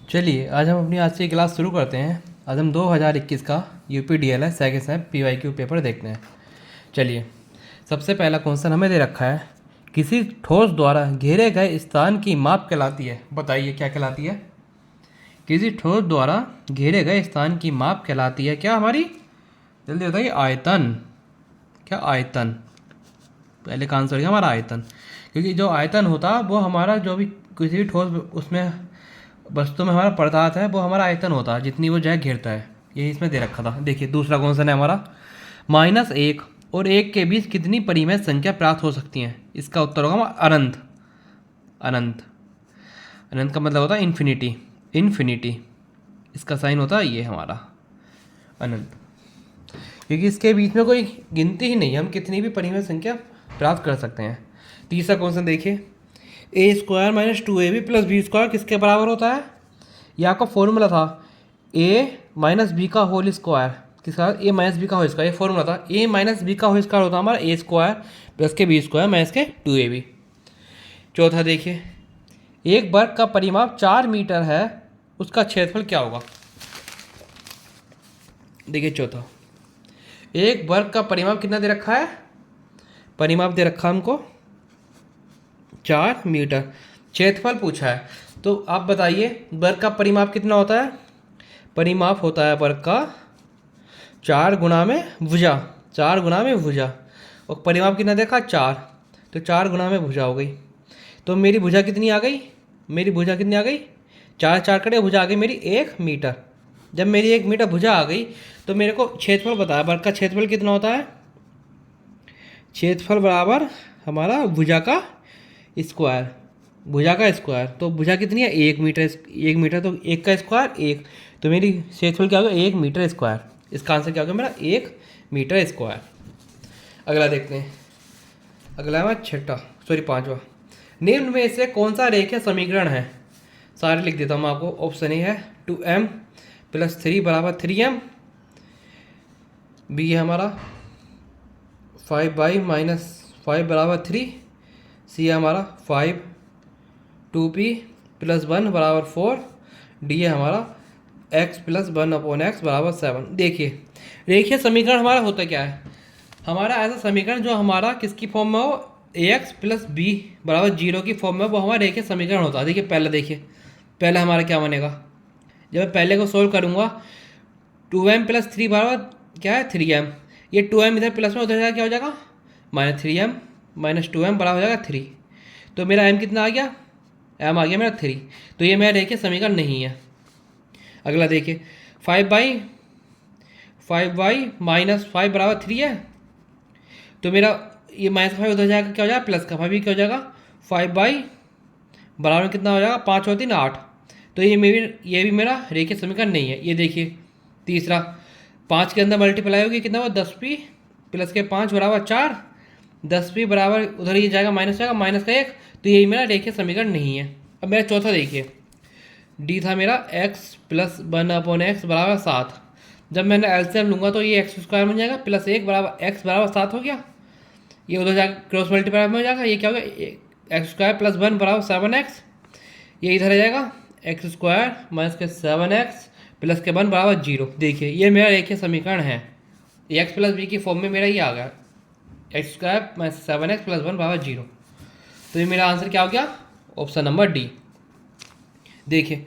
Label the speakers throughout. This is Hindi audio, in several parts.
Speaker 1: चलिए आज हम अपनी आज से क्लास शुरू करते हैं। आज हम 2021 का UPDLS second same PYQ paper देखते हैं। चलिए, सबसे पहला क्वेश्चन हमें दे रखा है, किसी ठोस द्वारा घेरे गए स्थान की माप कहलाती है। बताइए क्या कहलाती है? किसी ठोस द्वारा घेरे गए स्थान की माप कहलाती है क्या हमारी? जल्दी बताइए। आयतन। क्या आयतन? पहले का आंसर है हमारा आयतन, क्योंकि जो आयतन होता है वो हमारा जो भी किसी भी ठोस उसमें वस्तु में हमारा पदार्थ है वो हमारा आयतन होता है, जितनी वो जगह घेरता है। यही इसमें दे रखा था। देखिए दूसरा क्वेश्चन है हमारा, -1 और 1 के बीच कितनी परिमेय संख्या प्राप्त हो सकती हैं? इसका उत्तर होगा हमारा अनंत। अनंत। अनंत का मतलब होता है इन्फिनिटी। इन्फिनिटी इसका साइन होता है ये हमारा अनंत, क्योंकि इसके बीच में कोई गिनती ही नहीं है, हम कितनी भी परिमेय संख्या प्राप्त कर सकते हैं। तीसरा क्वेश्चन देखिए, a² - 2ab + b² किसके बराबर होता है? ये आपका फॉर्मूला था, a - b का होल स्क्वायर। किसका? a - b का होल स्क्वायर। ये फॉर्मूला था, a - b का होल स्क्वायर होता है हमारा a² + के b² - के 2ab। चौथा देखिए, एक वर्ग का परिमाप 4 मीटर है, उसका क्षेत्रफल क्या होगा? देखिए चौथा, एक वर्ग का परिमाप कितना दे रखा है? परिमाप दे रखा हमको 4 मीटर, क्षेत्रफल पूछा है। तो आप बताइए वर्ग का परिमाप कितना होता है? परिमाप होता है वर्ग का 4 गुना में भुजा। 4 गुना में भुजा, और परिमाप कितना देखा? 4, तो 4 गुना में भुजा हो गई। तो मेरी भुजा कितनी आ गई? मेरी भुजा कितनी आ गई? 4 4 कटे भुजा आ गई मेरी 1 मीटर। जब मेरी 1 मीटर भुजा आ गई तो मेरे को क्षेत्रफल बताया, वर्ग का क्षेत्रफल कितना होता है? क्षेत्रफल बराबर हमारा भुजा का स्क्वायर। भुजा का स्क्वायर, तो भुजा कितनी है? 1 मीटर। 1 मीटर तो 1 का स्क्वायर 1, तो मेरी क्षेत्रफल क्या होगा? 1 मीटर स्क्वायर। इसका आंसर क्या होगा मेरा? 1 मीटर स्क्वायर। अगला देखते हैं। अगला है छठा, सॉरी 5वां। निम्न में से कौन सा रेखीय समीकरण है? सारे लिख देता हूँ आपको। ऑप्शन ए है 2m + 3 = 3m, बी है हमारा 5y - 5 = 3, सी है हमारा 5 2p + 1 = 4, डी है हमारा x + 1/x = 7। देखिए रेखीय समीकरण हमारा होता क्या है? हमारा ऐसा समीकरण जो हमारा किसकी फॉर्म में हो? ax + b = 0 की फॉर्म में, वो हमारा रेखीय समीकरण होता है। देखिए पहले, देखिए पहले हमारा क्या बनेगा? जब मैं पहले को सोल्व करूँगा, 2m + 3 बराबर क्या है? 3m। ये 2m इधर प्लस में उधर जाएगा, क्या हो जाएगा? -3m - 2m बराबर हो जाएगा 3। तो मेरा m कितना आ गया? m आ गया मेरा 3। तो ये मेरा रेखीय समीकरण नहीं है। अगला देखिए, 5y - 5 = 3 है, तो मेरा ये -5 उधर जाएगा, क्या हो जाएगा? प्लस का 5 भी क्या हो जाएगा? 5y बराबर में कितना हो जाएगा? 5 और 3 8। तो ये भी मेरा रेखीय समीकरण नहीं है। ये देखिए तीसरा, 5 के अंदर मल्टीप्लाई होगी, कितना हुआ? 10p + के 5 = 4। 10p बराबर उधर ये जाएगा, माइनस जाएगा, -1। तो ये मेरा रेखीय समीकरण नहीं है। अब मेरा चौथा देखिए, डी था मेरा x + 1/x = 7। जब मैंने एलसीएम लूँगा तो ये x² बन जाएगा, +1 = x = 7 हो गया। ये उधर जाकर क्रॉस मल्टीप्लाई में हो जाएगा, ये क्या होगा? x² + 1 = 7x। ये इधर आ जाएगा, x² - के 7x + के 1 = 0। देखिए ये मेरा रेखीय समीकरण है। ये x + b की फॉर्म में मेरा ये आ गया, x² - 7x + 1 = 0। तो ये मेरा आंसर क्या हो गया? Option number D. देखिए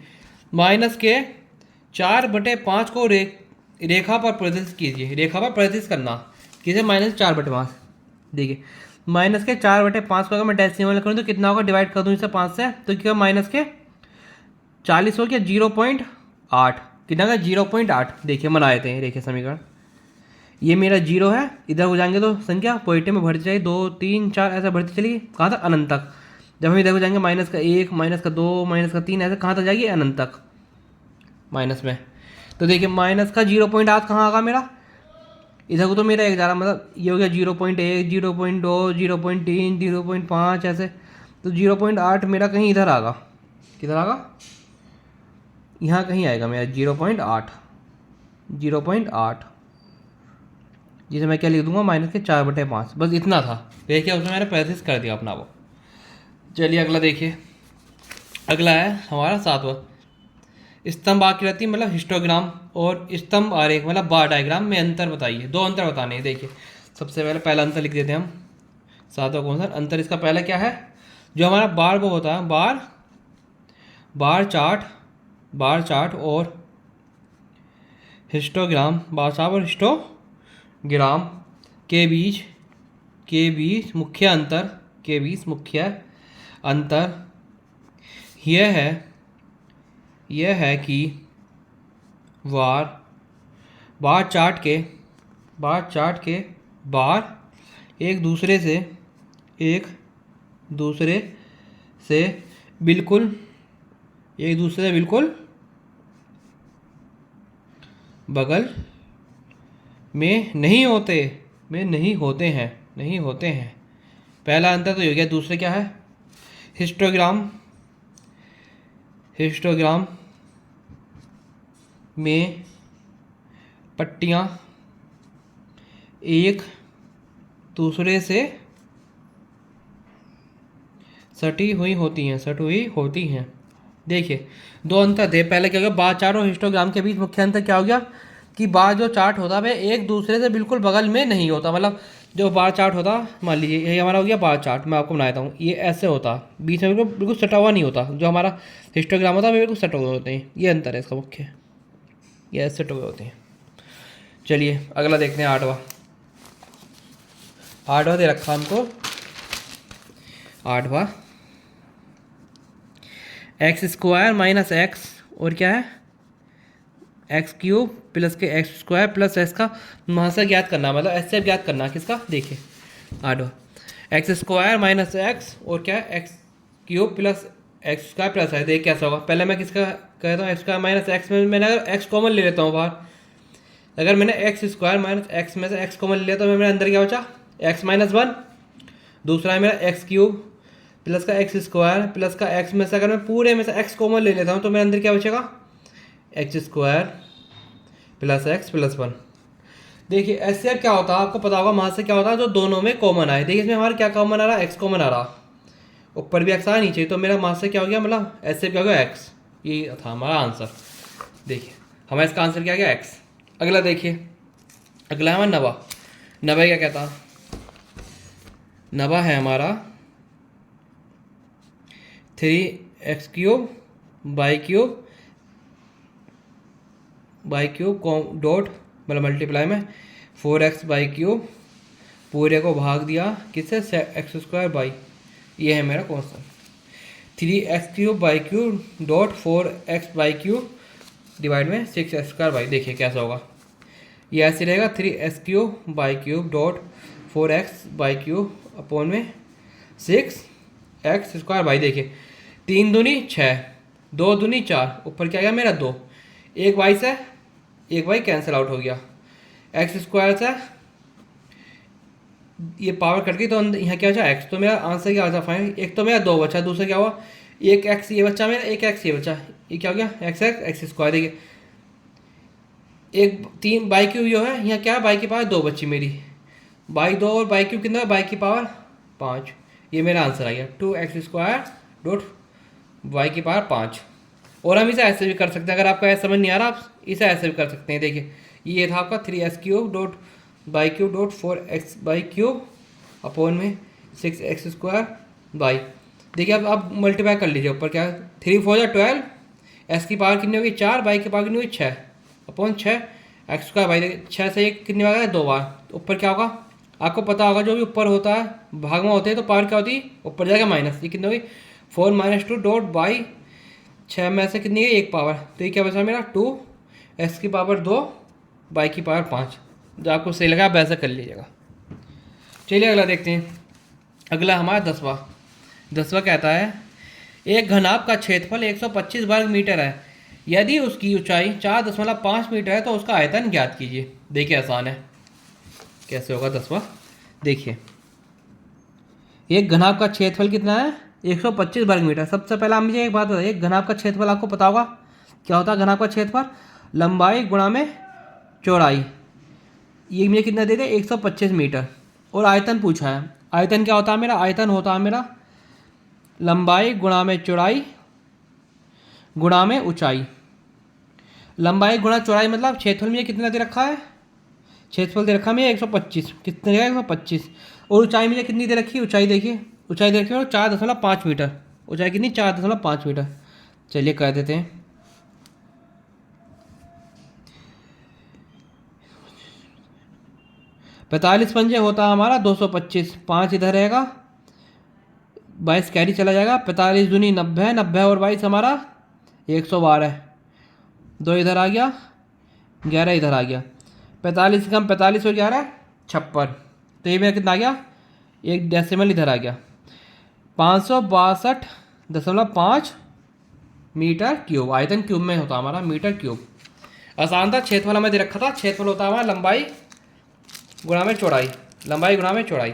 Speaker 1: -4/5 को रेखा पर प्रदर्शित कीजिए। रेखा पर प्रदर्शित करना किसे? -4/5। देखिए -4/5 को अगर मैं डेसिमल करूँ तो कितना होगा? डिवाइड कर दूँ इसे 5 से, तो क्या -40 हो गया, 0.8। कितना का? 0.8। देखिए बना देते हैं रेखीय समीकरण। ये मेरा 0 है, इधर हो जाएंगे तो संख्या पॉजिटिव में बढ़ती जाएगी, 2 3 4 ऐसा बढ़ती चलेगी। कहाँ तक? अनंत तक। जब हम इधर हो जाएंगे -1 -2 -3 ऐसे कहाँ तक जाएगी? अनंत तक माइनस में। तो देखिए -0.8 कहाँ आगा मेरा? इधर को तो मेरा एक जा रहा, मतलब ये हो गया 0.1 0.2 0.3 0.5 ऐसे। तो 0.8 मेरा कहीं इधर आगा। किधर आगा? यहाँ कहीं आएगा मेरा 0.8। 0.8 जिसे मैं क्या लिख दूंगा? -4/5। बस इतना था। देखिए उसमें मैंने प्रैक्टिस कर दिया अपना वो। चलिए अगला देखिए। अगला है हमारा 7वां। स्तंभ आकृति मतलब हिस्टोग्राम, और स्तंभ आरेख मतलब बार डायग्राम में अंतर बताइए। दो अंतर बताने हैं। देखिए सबसे पहले पहला अंतर लिख देते हैं हम, सातों कौन सा अंतर। इसका पहला क्या है, जो हमारा बार वो होता है बार चार्ट और हिस्टोग्राम, बार चार्ट और हिस्टोग्राम के बीच मुख्य अंतर यह है कि बार चार्ट के बार एक दूसरे से बिल्कुल बगल में नहीं होते हैं। पहला अंतर तो हो गया। दूसरे क्या है, हिस्टोग्राम में पट्टियाँ एक दूसरे से सटी हुई होती हैं। देखिए दो अंतर थे। पहले क्या हो गया, बार चार्ट और हिस्टोग्राम के बीच मुख्य अंतर क्या हो गया कि बार जो चार्ट होता है वह एक दूसरे से बिल्कुल बगल में नहीं होता। मतलब जो बार चार्ट होता, मान लीजिए यही हमारा हो गया बार चार्ट, मैं आपको बना देता हूँ। ये ऐसे होता, बीच में बिल्कुल सटा हुआ नहीं होता। जो हमारा हिस्टोग्राम होता है वे बिल्कुल सटे हुए होते हैं। ये अंतर है इसका मुख्य, ये ऐसे सटे हुए होते हैं। चलिए अगला देखते हैं, आठवां दे रखा हमको। आठवां x² माइनस एक्स और क्या है x³ प्लस के x² प्लस एक्स का महासा ज्ञात करना, मतलब एचसीएफ ज्ञात करना किसका। देखिए आठवां x² माइनस एक्स और क्या है x³ प्लस x² प्लस है। देखिए कैसा होगा, पहले मैं किसका कहता हूँ x² माइनस एक्स में मैंने अगर x कॉमन ले लेता हूँ बाहर, अगर मैंने x² माइनस एक्स में से x कॉमन ले लिया तो मेरे अंदर क्या बचा x माइनस 1। दूसरा है मेरा x³ प्लस का x² प्लस का x में से अगर मैं पूरे में से x कॉमन ले लेता हूँ तो मेरे अंदर क्या बचेगा x² प्लस x प्लस 1। देखिए ऐसे क्या होता है आपको पता होगा, वहाँ से क्या होता है जो दोनों में कॉमन आए। देखिए इसमें हमारा क्या कॉमन आ रहा है, x कॉमन आ रहा, ऊपर भी x आया नीचे, तो मेरा वहाँ से क्या हो गया, मतलब ऐसे क्या हो गया x। ये था हमारा आंसर। देखिए हमारा इसका आंसर क्या गया x। अगला देखिए, अगला है हमारा नवा क्या कहता, नवा है हमारा 3x³ बाई क्यूब डॉट मतलब मल्टीप्लाई में 4x/³ पूरे को भाग दिया किससे x² बाई, ये है मेरा question. 3x³ dot 4x/³ divide में 6x² बाई। देखिए कैसा होगा, ये ऐसे रहेगा 3x³ डॉट 4x/³ अपॉन में 6x² बाई। देखिए 3 दूनी 6, 2 दूनी 4, ऊपर क्या गया मेरा 2, एक बाई से एक बाई कैंसिल आउट हो गया, x² से ये पावर कट गई तो यहाँ क्या बचा x। तो मेरा आंसर क्या बचा फाइनल, एक तो मेरा 2 बचा, दूसरा क्या हुआ एक x ये बचा मेरा, एक x ये बचा, ये क्या हो गया x²। देखिए एक 3/³ जो है यहाँ क्या है, बाई की पावर 2 बची मेरी, बाई 2 और बाई³ कितना है, बाई की पावर 5। ये मेरा आंसर आ गया 2x² डॉट बाई की पावर 5। और हम इसे ऐसे भी कर सकते हैं, अगर आपको ऐसा समझ नहीं आ रहा आप इसे ऐसे भी कर सकते हैं। देखिए ये था आपका 3x³ dot बाई³ dot 4x/³ upon में 6x² बाई। देखिए अब मल्टीप्लाई कर लीजिए, ऊपर क्या है 3 4 12, x की पावर कितनी होगी 4, बाई की पावर कितनी होगी 6 अपॉन 6x² बाई। देखिए 6 से 1 कितनी बार 2 बार, तो ऊपर क्या होगा आपको पता होगा, जो भी ऊपर होता है भाग में होते हैं तो पावर क्या होती है ऊपर जाएगा माइनस। ये कितनी होगी 4 - 2 डॉट बाई 6 में से कितनी है 1 पावर, तो ये क्या बचा मेरा 2 x की पावर 2 बाई की पावर 5। जो आपको सही लगा आप वैसा कर लीजिएगा। चलिए अगला देखते हैं, अगला हमारा 10वां कहता है एक घनाभ का क्षेत्रफल 125 वर्ग मीटर है, यदि उसकी ऊंचाई 4.5 मीटर है तो उसका आयतन ज्ञात कीजिए। देखिए आसान है, कैसे होगा 10वां। देखिए एक घनाभ का क्षेत्रफल कितना है 125 वर्ग मीटर। सबसे पहले आप मुझे एक बात बताइए, घनाभ का क्षेत्रफल आपको पता होगा क्या होता है, घनाभ का क्षेत्रफल लंबाई गुणा में चौड़ाई। ये मुझे कितना दे दे 125 मीटर, और आयतन पूछा है। आयतन क्या होता है मेरा, आयतन होता है मेरा लंबाई गुणा में चौड़ाई गुणा में ऊंचाई। लंबाई गुणा चौड़ाई मतलब क्षेत्रफल में कितना दे रखा है, क्षेत्रफल दे रखा है 125, कितने देगा 125। और ऊंचाई में कितनी दे रखी है, ऊंचाई देखिए, ऊंचाई दे रखी है 4.5 मीटर, ऊंचाई कितनी 4.5 मीटर। चलिए कर देते हैं। पैंतालीस पंजे होता है हमारा 225, 5 इधर रहेगा, 22 कैरी चला जाएगा, 45 दूनी 90, 90 और 22 हमारा 112, 2 इधर आ गया, 11 इधर आ गया, 45 कम 45 और 11 56, तो ये मेरा कितना आ गया, एक डेसिमल इधर आ गया, 562.5 मीटर क्यूब। आयतन क्यूब में होता हमारा मीटर क्यूब। आसान था, क्षेत्रफल हमें दे रखा था, क्षेत्रफल होता है हमारा लंबाई गुणा में चौड़ाई, लंबाई गुणा में चौड़ाई।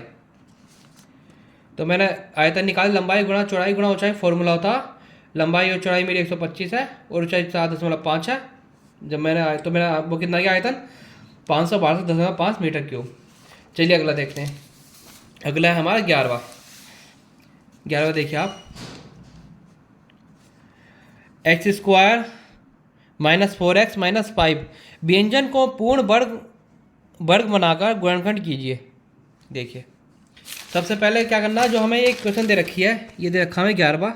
Speaker 1: तो मैंने आयतन निकाली, लंबाई गुणा चौड़ाई गुणा ऊंचाई, फॉर्मूला होता लंबाई और चौड़ाई मेरी 125 है और ऊंचाई 4.5 है। जब मैंने तो मेरा वो कितना गया आयतन 562.5 मीटर क्यूब। चलिए अगला देखते हैं। अगला है हमारा 11वां देखिए आप, x² - 4x - 5 व्यंजन को पूर्ण वर्ग बनाकर गुणनखंड कीजिए। देखिए सबसे पहले क्या करना है, जो हमें एक क्वेश्चन दे रखी है, ये दे रखा है 11वां,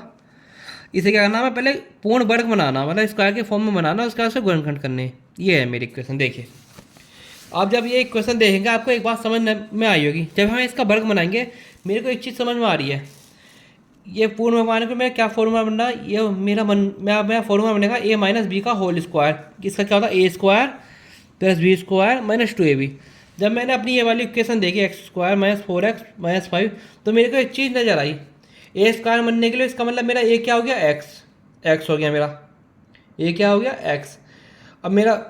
Speaker 1: इसे क्या करना है, हमें पहले पूर्ण वर्ग बनाना, मतलब स्क्वायर के फॉर्म में बनाना, उसके बाद से गुणनखंड करने। ये है मेरी क्वेश्चन। देखिए आप जब ये क्वेश्चन देखेंगे आपको एक बात समझ में आई होगी, जब हम इसका वर्ग बनाएंगे मेरे को एक चीज़ समझ में आ रही है, ये पूर्ण वर्ग बनाने को मेरा क्या फॉर्मूला बनना, ये मेरा फॉर्मूला बनेगा a - b का होल स्क्वायर। इसका क्या होता है, a² + b² - 2ab। जब मैंने अपनी ये वाली इक्वेशन देखी x² - 4x - 5, तो मेरे को एक चीज़ नज़र आई, a² बनने के लिए इसका मतलब मेरा a क्या हो गया, x हो गया मेरा, a क्या हो गया x। अब मेरा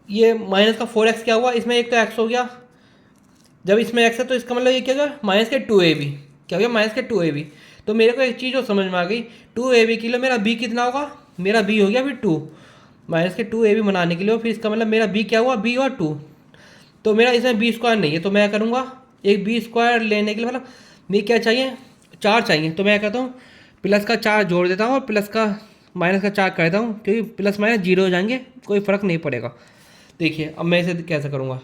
Speaker 1: ये माइनस का 4x क्या हुआ, इसमें एक तो x हो गया, जब इसमें x है तो इसका मतलब ये क्या होगा -2ab, क्या हो गया -2ab। तो मेरे को एक चीज़ जो समझ में आ गई, 2ab के लिए मेरा b कितना होगा, मेरा b हो गया फिर 2, -2ab बनाने के लिए, फिर इसका मतलब मेरा b क्या हुआ, b और 2। तो मेरा इसमें b² नहीं है, तो मैं करूँगा एक b² लेने के लिए, मतलब मुझे क्या चाहिए, 4 चाहिए, तो मैं कहता हूँ प्लस का 4 जोड़ देता हूँ और प्लस का माइनस का 4 कर देता हूँ, क्योंकि प्लस माइनस 0 हो जाएंगे, कोई फ़र्क नहीं पड़ेगा। देखिए अब मैं इसे कैसे करूँगा,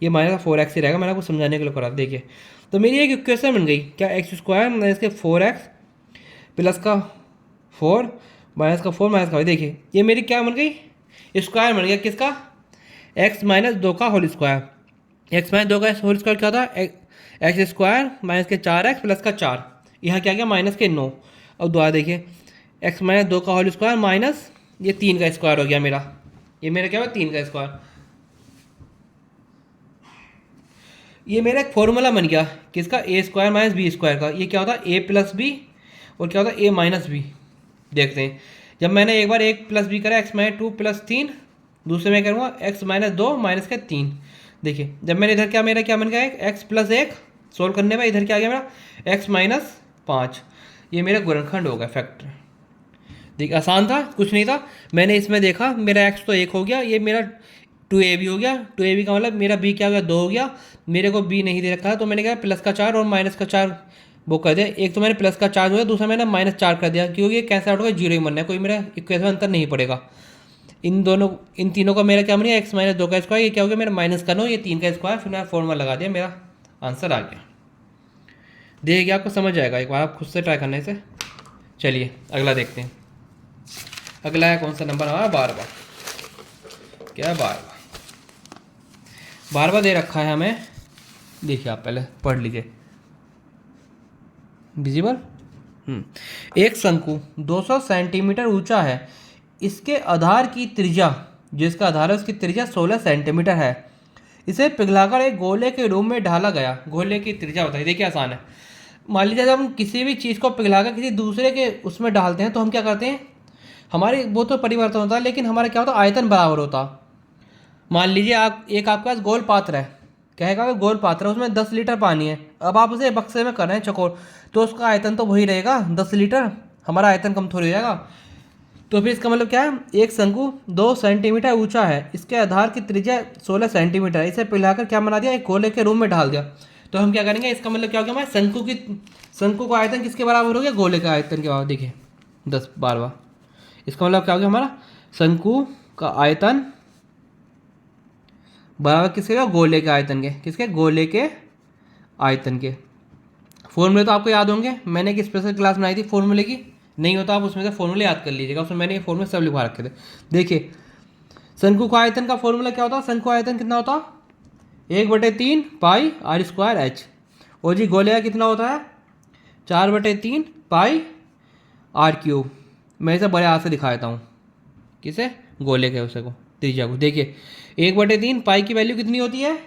Speaker 1: ये -4x ही रहेगा, मैंने आपको समझाने के लिए करा। देखिए तो मेरी एक इक्वेशन बन गई, क्या x² - 4x प्लस का 4 माइनस का 4 माइनस का, देखिए ये मेरी क्या बन गई, स्क्वायर बन गया किसका, x - 2 का होल स्क्वायर। x - 2 का होल स्क्वायर क्या था, x² - 4x प्लस का 4, यहाँ क्या गया -9। अब दोबारा देखिए x - 2 का होल स्क्वायर माइनस ये 3 का स्क्वायर हो गया मेरा, ये मेरा क्या हुआ 3 का स्क्वायर। ये मेरा एक फॉर्मूला बन गया किसका, a² - b² का। ये क्या होता है a + b और क्या होता है a - b। देखते हैं, जब मैंने एक बार 1 + b करा, x - 2 + 3, दूसरे में करूँगा x - 2 - 3। देखिए जब मैंने इधर मेरा क्या बन गया, x + 1 सोल्व करने में इधर क्या आ गया मेरा x - 5। ये मेरा गुणनखंड होगा फैक्टर। देखिए आसान था, कुछ नहीं था। मैंने इसमें देखा मेरा x तो 1 हो गया, ये मेरा 2ab हो गया, 2ab का मतलब मेरा b क्या हो गया 2 हो गया, मेरे को b नहीं दे रखा है, तो मैंने कहा प्लस का 4 और माइनस का 4 वो कर दिया। एक तो मैंने प्लस का 4 हो गया, दूसरा मैंने -4 कर दिया, क्योंकि ये कैंसिल आउट होगा, 0 ही बनना है, कोई मेरा इक्वेशन में अंतर नहीं पड़ेगा। इन तीनों का मेरा क्या बन गया, x - 2 का स्क्वायर, ये क्या हो गया मेरा माइनस का 9, ये 3 का स्क्वायर, फिर मैंने फॉर्मूला लगा दिया, मेरा आंसर आ गया। देखिए आपको समझ आएगा, एक बार आप खुद से ट्राई करने से। चलिए अगला देखते हैं। अगला है कौन सा नंबर हमारा, 12वां। क्या है 12वां दे रखा है हमें, देखिए आप पहले पढ़ लीजिए। विजिबल, एक शंकु 200 सेंटीमीटर ऊंचा है, इसके आधार की त्रिज्या, जो इसका आधार है उसकी त्रिज्या 16 सेंटीमीटर है। इसे पिघलाकर एक गोले के रूप में ढाला गया। गोले की त्रिज्या बताइए। देखिए आसान है, मान लीजिए जब हम किसी भी चीज़ को पिघलाकर किसी दूसरे के उसमें डालते हैं, तो हम क्या करते हैं, हमारे वो तो परिवर्तन होता है, लेकिन हमारा क्या होता है, आयतन बराबर होता। मान लीजिए आपके पास गोल पात्र है, कहेगा गोल पात्र है, उसमें 10 लीटर पानी है, अब आप उसे बक्से में कर रहे हैं चकोर, तो उसका आयतन तो वही रहेगा 10 लीटर, हमारा आयतन कम थोड़ी हो जाएगा। तो फिर इसका मतलब क्या है, एक शंकु 2 सेंटीमीटर ऊंचा है, इसके आधार की त्रिज्या 16 सेंटीमीटर, इसे पिघलाकर क्या बना दिया, एक गोले के रूप में ढाल दिया। तो हम क्या करेंगे, इसका मतलब क्या हो गया, हमारे शंकु का आयतन किसके बराबर हो गया, गोले का आयतन के बराबर। देखिए 12वां, इसका मतलब क्या हो गया, हमारा शंकु का आयतन बराबर किसके का, गोले के आयतन के, किसके, गोले के आयतन के। फॉर्मूले तो आपको याद होंगे, मैंने एक स्पेशल क्लास बनाई थी फॉर्मूले की, नहीं होता आप उसमें से फॉर्मूले याद कर लीजिएगा, उसमें मैंने ये फॉर्मूले सब लिखवा रखे थे। देखिए शंकु का आयतन का फॉर्मूला क्या होता, शंकु आयतन कितना होता, 1/3 पाई आर स्क्वायर एच, और जी गोले का कितना होता है, 4/3 पाई आर क्यूब। मैं इसे बड़े हाथ से दिखा देता हूँ, किसे, गोले के उसे को, त्रिज्या को। देखिए 1/3 पाई की वैल्यू कितनी होती है,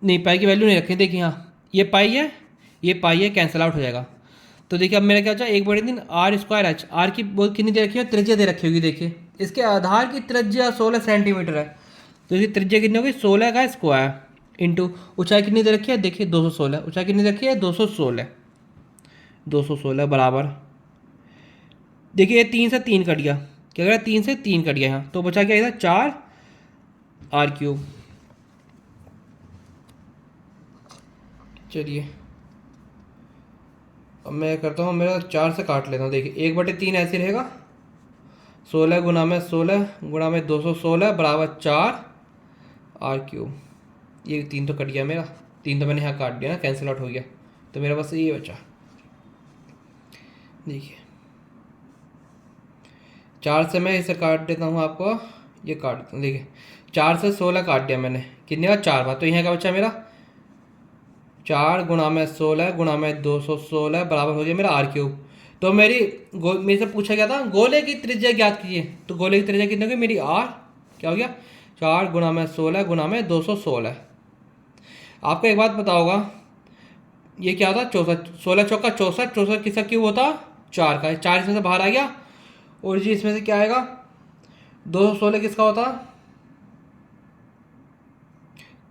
Speaker 1: नहीं पाई की वैल्यू नहीं रखें, देखिए यहाँ ये पाई है, ये पाई है, कैंसिल आउट हो जाएगा। तो देखिए अब मेरा क्या होता है, 1/3 आर स्क्वायर एच, आर की बहुत कितनी दे रखी है, त्रिज्या दे रखी होगी। देखिए इसके आधार की त्रिज्या 16 सेंटीमीटर है, तो इसकी त्रिज्या कितनी होगी, 16 का स्क्वायर इंटू ऊंचाई कितनी दे रखी है, देखिए 216, ऊंचाई कितनी दे रखी है, 216 बराबर, देखिए ये 3 से 3 कट गया, क्या करें, 3 से 3 कट गया यहाँ, तो बचा क्या इधर 4 आर क्यूब। चलिए अब मैं करता हूँ, मेरा 4 से काट लेता हूँ। देखिए 1/3 ऐसे रहेगा, 16 गुना में 16 गुना में 216 बराबर 4 आर क्यूब। ये 3 तो कट गया मेरा, 3 तो मैंने यहाँ काट दिया ना, कैंसिल आउट हो गया, तो मेरा बस ये बचा। देखिए 4 से मैं इसे काट देता हूँ, आपको ये काट देता हूँ। देखिए 4 से 16 काट दिया मैंने, कितने का, 4 बार, तो यहाँ का बचा मेरा 4 गुना में 16 गुना में 216 बराबर हो गया मेरा आर क्यूब। तो मेरे से पूछा गया था गोले की त्रिज्या ज्ञात कीजिए, तो गोले की त्रिज्या कितनी होगी मेरी, आर क्या हो गया, 4 गुना में 16 गुना में 216। आपको एक बात पता होगा, ये क्या होता, 64, 16 चौका 64, 64 किसका क्यूब होता, 4 का, 4 इसमें से बाहर आ गया, और जी इसमें से क्या आएगा, 216 किसका होता,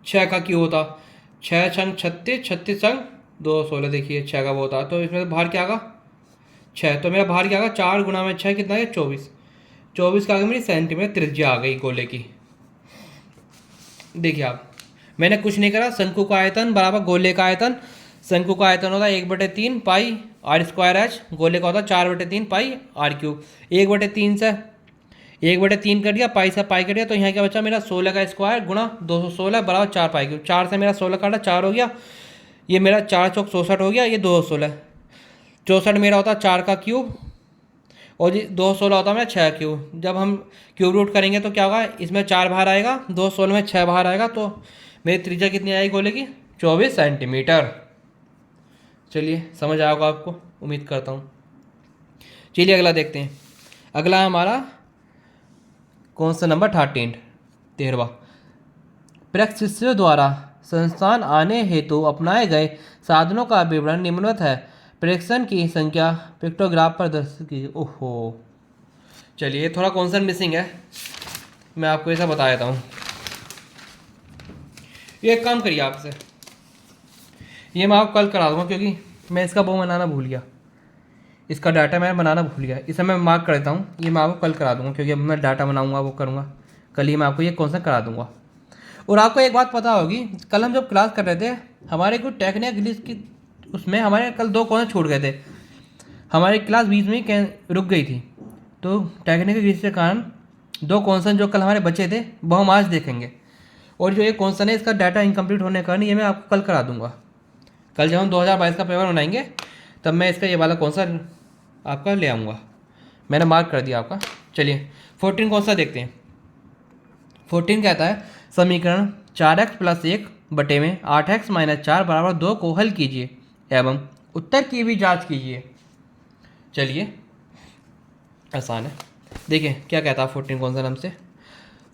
Speaker 1: 6 का क्यूब होता, 6 छंग 36, 36 छंग 216, देखिए 6 का वो होता, तो इसमें से बाहर क्या आएगा, 6, तो मेरा बाहर क्या आएगा, 4 गुना में 6 कितना है, 24, 24 का आ गया मेरी सेंटीमीटर त्रिज्या आ गई गोले की। देखिए आप, मैंने कुछ नहीं करा, शंकु का आयतन बराबर गोले का आयतन, शंकु का आयतन होता है 1/3 पाई आर स्क्वायर एच, गोले का होता है 4/3 पाई आर क्यूब। 1/3 से 1/3 कट गया, पाई से पाई कट गया, तो यहाँ क्या बचा मेरा 16 का स्क्वायर गुणा 216 बराबर 4 पाई क्यूब। 4 से मेरा 16 काटा, 4 हो गया, ये मेरा 4 चौक 64 हो गया, ये 216, 64 मेरा होता है 4 का क्यूब, और जी 216 होता है मेरा 6 क्यूब। जब हम क्यूब रूट करेंगे तो क्या होगा, इसमें 4 बाहर आएगा, 216 में 6 बाहर आएगा, तो मेरी त्रिज्या कितनी आएगी गोले की, 24 सेंटीमीटर। चलिए समझ आएगा आपको, उम्मीद करता हूँ। चलिए अगला देखते हैं, अगला हमारा कौन सा नंबर, 13वां। प्रेक्षकों द्वारा संस्थान आने हेतु अपनाए गए साधनों का विवरण निम्नवत है, प्रेक्षण की संख्या पिक्टोग्राफ पर दर्शित की। ओहो, चलिए थोड़ा कॉन्सेप्ट मिसिंग है, मैं आपको ऐसा बता देता हूँ। ये एक काम करिए आपसे, ये मैं आपको कल करा दूँगा, क्योंकि मैं इसका वो बनाना भूल गया, इसका डाटा मैं बनाना भूल गया, इसे मैं मार्क कर देता हूँ, ये मैं आपको कल करा दूँगा, क्योंकि अब मैं डाटा बनाऊँगा वो करूँगा, कल ही मैं आपको ये कॉन्सेप्ट करा दूँगा। और आपको एक बात पता होगी, कल हम जब क्लास कर रहे थे, हमारे को टेक्निक इंग्लिश की उसमें हमारे कल 2 कॉन्सेप्ट छूट गए थे, हमारी क्लास बीच में ही रुक गई थी, तो टेक्निक इंग्लिश के कारण 2 कॉन्सेप्ट जो कल हमारे बचे थे वो हम आज देखेंगे, और जो ये कॉन्सेप्ट है इसका डाटा इनकम्प्लीट होने के कारण ये मैं आपको कल करा दूँगा। कल जब हम 2022 का पेपर बनाएंगे तब मैं इसका ये वाला कॉन्सेप्ट आपका ले आऊँगा, मैंने मार्क कर दिया आपका। चलिए 14 कौन सा देखते हैं। 14 कहता है समीकरण 4x + 1 बटे में 8x - 4 बराबर 2 को हल कीजिए एवं उत्तर की भी जांच कीजिए। चलिए आसान है, देखिए क्या कहता है 14 कौन सा नाम से।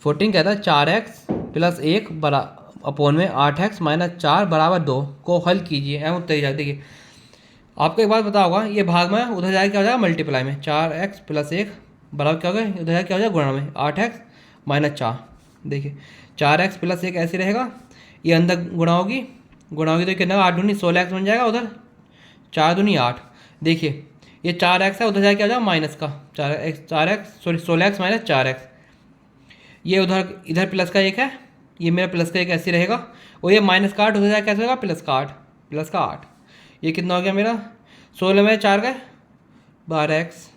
Speaker 1: 14 कहता है 4x + 1 अपॉन में 8x - 4 बराबर 2 को हल कीजिए एवं उत्तर की जांच। देखिए आपको एक बात पता होगा, ये भाग में उधर जाए क्या हो जाएगा, मल्टीप्लाई में 4x + 1 बराबर क्या होगा, उधर जाए क्या हो जाएगा, गुणा में 8x - 4। देखिए 4x + 1 ऐसे रहेगा, ये अंदर गुणा होगी तो कितना 8 दूनी 16x बन जाएगा, उधर 4 दूनी 8। देखिए ये 4x है, उधर जाए क्या हो जाएगा माइनस का 16x - 4x, ये उधर इधर प्लस का 1 है, ये मेरा प्लस का 1 ऐसे रहेगा, और ये माइनस का 8 उधर जाए कैसे होगा, प्लस का 8। ये कितना हो गया मेरा, 16 में 4 गए 12x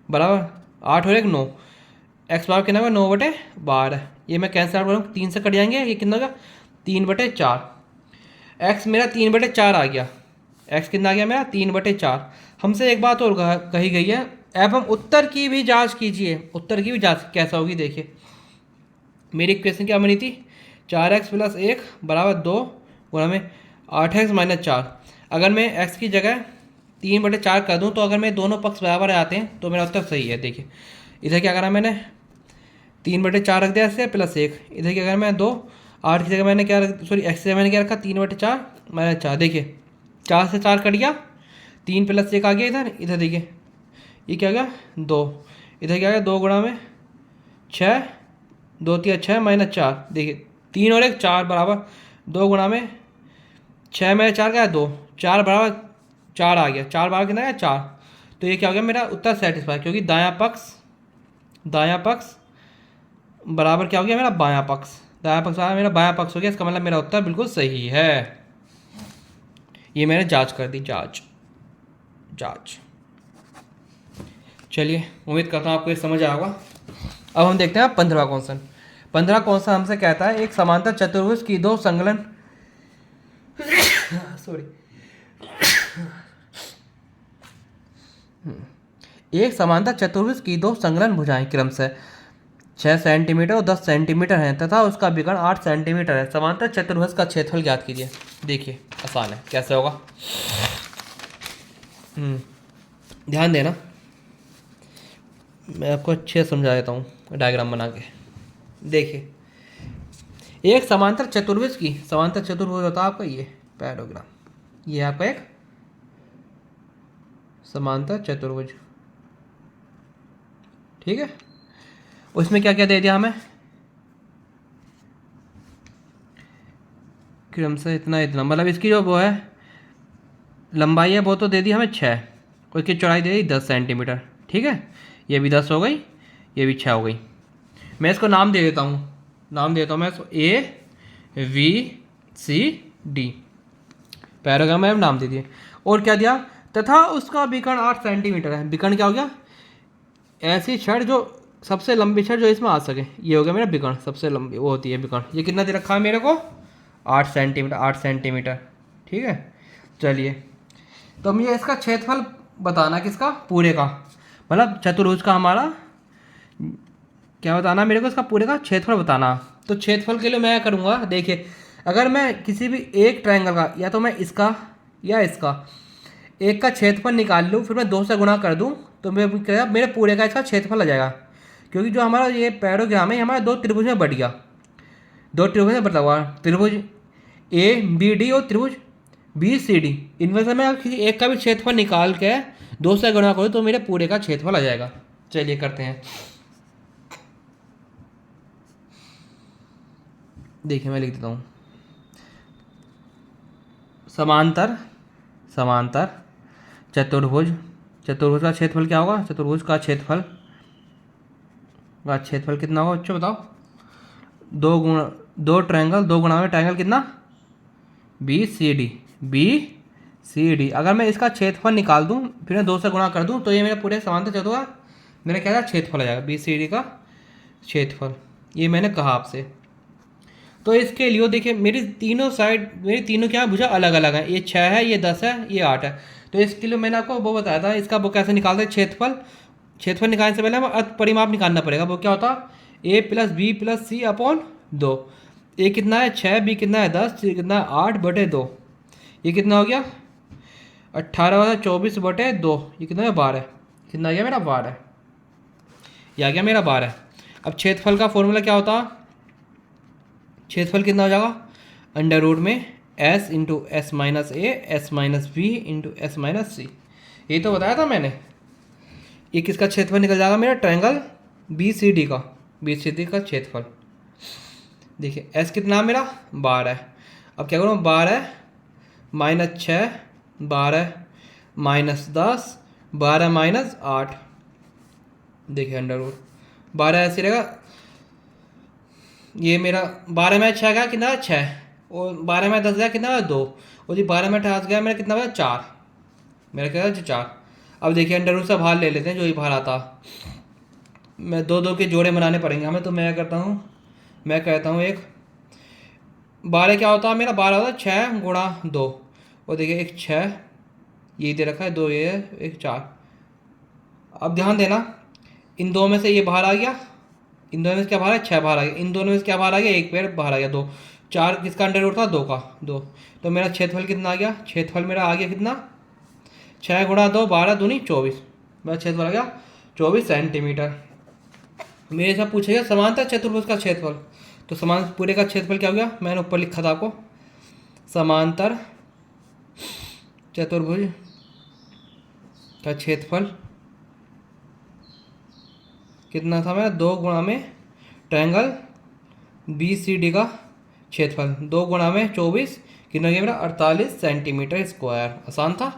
Speaker 1: बराबर 8 और 1 9 एक्स बराबर कितना होगा 9/12। ये मैं कैंसिल आउट करूँ 3 से कट जाएंगे, ये कितना होगा 3/4। एक्स मेरा 3/4 आ गया। एक्स कितना आ गया मेरा 3/4। हमसे एक बात और कही गई है, अब हम उत्तर की भी जांच कीजिए। उत्तर की भी जांच कैसा होगी देखिए, मेरी इक्वेशन क्या बनी थी 4x + 1 = 2 गुणा में 8x - 4। अगर मैं x की जगह 3/4 कर दूं तो अगर मैं दोनों पक्ष बराबर आते हैं तो मेरा उत्तर सही है। देखिए इधर क्या करा मैंने 3/4 रख दिया ऐसे +1, इधर क्या करा मैं 2, 8 की जगह मैंने क्या रख, सॉरी x की जगह मैंने क्या रखा 3/4 - 4। देखिए 4 से 4 कट गया, 3 + 1 आ गया इधर। इधर देखिए ये क्या गया 2, इधर क्या गया 2 गुणा में 6, 2 3 6 -4। देखिए 3 और 1 4 बराबर 2 गुणा में 6 में 4 क्या है 2, 4 बराबर 4 आ गया। 4 बराबर कितना है 4। तो ये क्या हो गया मेरा उत्तर सेटिस्फाई, क्योंकि दायां पक्ष बराबर क्या हो गया मेरा बायां पक्ष। दायां पक्ष मेरा बायां पक्ष हो गया, इसका मतलब मेरा उत्तर बिल्कुल सही है। ये मैंने जांच कर दी, जांच। चलिए उम्मीद करता हूँ आपको ये समझ आया होगा। अब हम देखते हैं 15वां क्वेश्चन। 15वां क्वेश्चन हमसे कहता है एक समांतर चतुर्भुज की दो संलग्न एक समांतर चतुर्भुज की दो संलग्न भुजाएं क्रमशः 6 सेंटीमीटर और 10 सेंटीमीटर हैं तथा उसका विकर्ण 8 सेंटीमीटर है। समांतर चतुर्भुज का क्षेत्रफल ज्ञात कीजिए। देखिए आसान है, कैसे होगा ध्यान देना, मैं आपको अच्छे से समझा देता हूँ डायग्राम बना के। देखिए एक समांतर चतुर्भुज होता है आपका ये पैराग्राम, ये आपका एक समांतर चतुर्भुज, ठीक है। उसमें क्या क्या दे दिया हमें, क्रमशः इतना मतलब इसकी जो वो है लंबाई है वो तो दे दी हमें 6, उसकी चौड़ाई दे दी 10 सेंटीमीटर, ठीक है। ये भी 10 हो गई, ये भी 6 हो गई। मैं इसको नाम दे देता हूँ, मैं इसको ABCD पैराग्राम में नाम दे दिए। और क्या दिया, तथा उसका विकर्ण 8 सेंटीमीटर है। विकर्ण क्या हो गया, ऐसी छड़ जो सबसे लंबी छड़ जो इसमें आ सके, ये हो गया मेरा विकर्ण, सबसे लंबी वो होती है विकर्ण। ये कितना दे रखा है मेरे को 8 सेंटीमीटर, ठीक है। चलिए तो मुझे इसका क्षेत्रफल बताना, किसका पूरे का, मतलब चतुर्भुज का हमारा क्या बताना मेरे को, इसका पूरे का क्षेत्रफल बताना। तो क्षेत्रफल के लिए मैं करूँगा, देखिए अगर मैं किसी भी एक ट्रायंगल का, या तो मैं इसका या इसका एक का क्षेत्रफल निकाल लूँ, फिर मैं 2 से गुणा कर दूँ, तो मेरे पूरे का इसका क्षेत्रफल आ जाएगा। क्योंकि जो हमारा ये पैराग्राम है हमारा 2 त्रिभुज में बट गया, 2 त्रिभुज में बटा हुआ, त्रिभुज ABD और त्रिभुज BCD, इनमें से मैं किसी एक का भी क्षेत्रफल निकाल के 2 से गुणा करूँ तो मेरे पूरे का क्षेत्रफल आ जाएगा। चलिए करते हैं, देखिए मैं लिख देता हूँ समांतर चतुर्भुज का क्षेत्रफल क्या होगा, चतुर्भुज का क्षेत्रफल कितना होगा बच्चों बताओ, 2 ट्रायंगल 2 गुणा में ट्रायंगल कितना BCD। अगर मैं इसका क्षेत्रफल निकाल दूं फिर मैं 2 से गुणा कर दूं तो ये मेरा पूरे समांतर चतुर्भुज मेरा क्या क्षेत्रफल आ जाएगा, BCD का क्षेत्रफल। ये मैंने कहा आपसे। तो इसके लिए देखिए मेरी तीनों क्या भुजा अलग अलग है, ये 6 है, ये 10 है, ये 8 है। तो इसके लिए मैंने आपको वो बताया था, इसका वो कैसे निकालते हैं क्षेत्रफल निकालने से पहले हमें अर्थ परिमाप निकालना पड़ेगा। वो क्या होता A + B + C/2। A कितना है 6, B कितना है 10, C कितना है 8/2। ये कितना हो गया 18/24/2। ये कितना है 12, कितना आ गया मेरा 12, ये आ गया मेरा 12। अब क्षेत्रफल का फॉर्मूला क्या होता, क्षेत्रफल कितना हो जाएगा अंडर रूट में S × S - A S - B × S - C। ये तो बताया था मैंने। ये किसका क्षेत्रफल निकल जाएगा मेरा ट्रायंगल BCD का क्षेत्रफल। देखिए S कितना मेरा 12 है। अब क्या करूँ 12 - 6 12 - 10 12 - 8। देखिए अंडर रूट 12 ऐसे रहेगा, ये मेरा 12 में 6 गया कितना 6, और 12 में 10 गया कितना 2, और ये 12 में 8 गया मेरा कितना 4, मेरा क्या 4। अब देखिए अंडर रूट से बाहर ले लेते हैं, जो ही बाहर आता मैं दो दो के जोड़े बनाने पड़ेंगे हमें, तो मैं करता हूँ, मैं कहता हूँ एक 12 क्या होता है मेरा, 12 होता है 6 गुणा 2, और देखिए एक 6 ये दे रखा है, 2 ये है, एक 4। अब ध्यान देना, इन दो में से ये बाहर आ गया, इन दोनों में से क्या बाहर है, 6 बाहर आ गया, इन दोनों में से क्या बाहर आ गया, एक पेड़ बाहर आ गया, 2। 4 किसका अंडर रूट था, 2 का, 2। तो मेरा क्षेत्रफल कितना आ गया, क्षेत्रफल मेरा आ गया कितना, 6 गुणा 2, 12 दूनी 24। मेरा क्षेत्रफल आ गया 24 सेंटीमीटर। मेरे से पूछेगा समांतर चतुर्भुज का क्षेत्रफल, तो समान पूरे का क्षेत्रफल क्या हो गया, मैंने ऊपर लिखा था आपको, समांतर चतुर्भुज का क्षेत्रफल कितना था मेरा, 2 गुणा में ट्रायंगल BCD का क्षेत्रफल, 2 गुणा में 24 कितना गया मेरा, 48 सेंटीमीटर स्क्वायर। आसान था,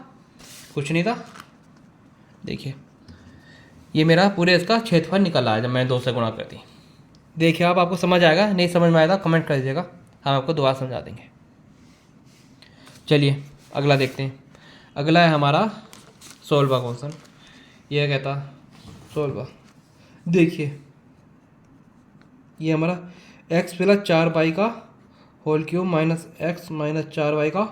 Speaker 1: कुछ नहीं था। देखिए ये मेरा पूरे इसका क्षेत्रफल निकल आया जब मैंने 2 से गुणा कर दी। देखिए आप, आपको समझ आएगा, नहीं समझ में आएगा कमेंट कर दीजिएगा, हम आपको दोबारा समझा देंगे। चलिए अगला देखते हैं। अगला है हमारा 16वां क्वेश्चन। यह कहता 16वां, देखिए ये हमारा x प्लस 4y का whole cube minus x minus 4y का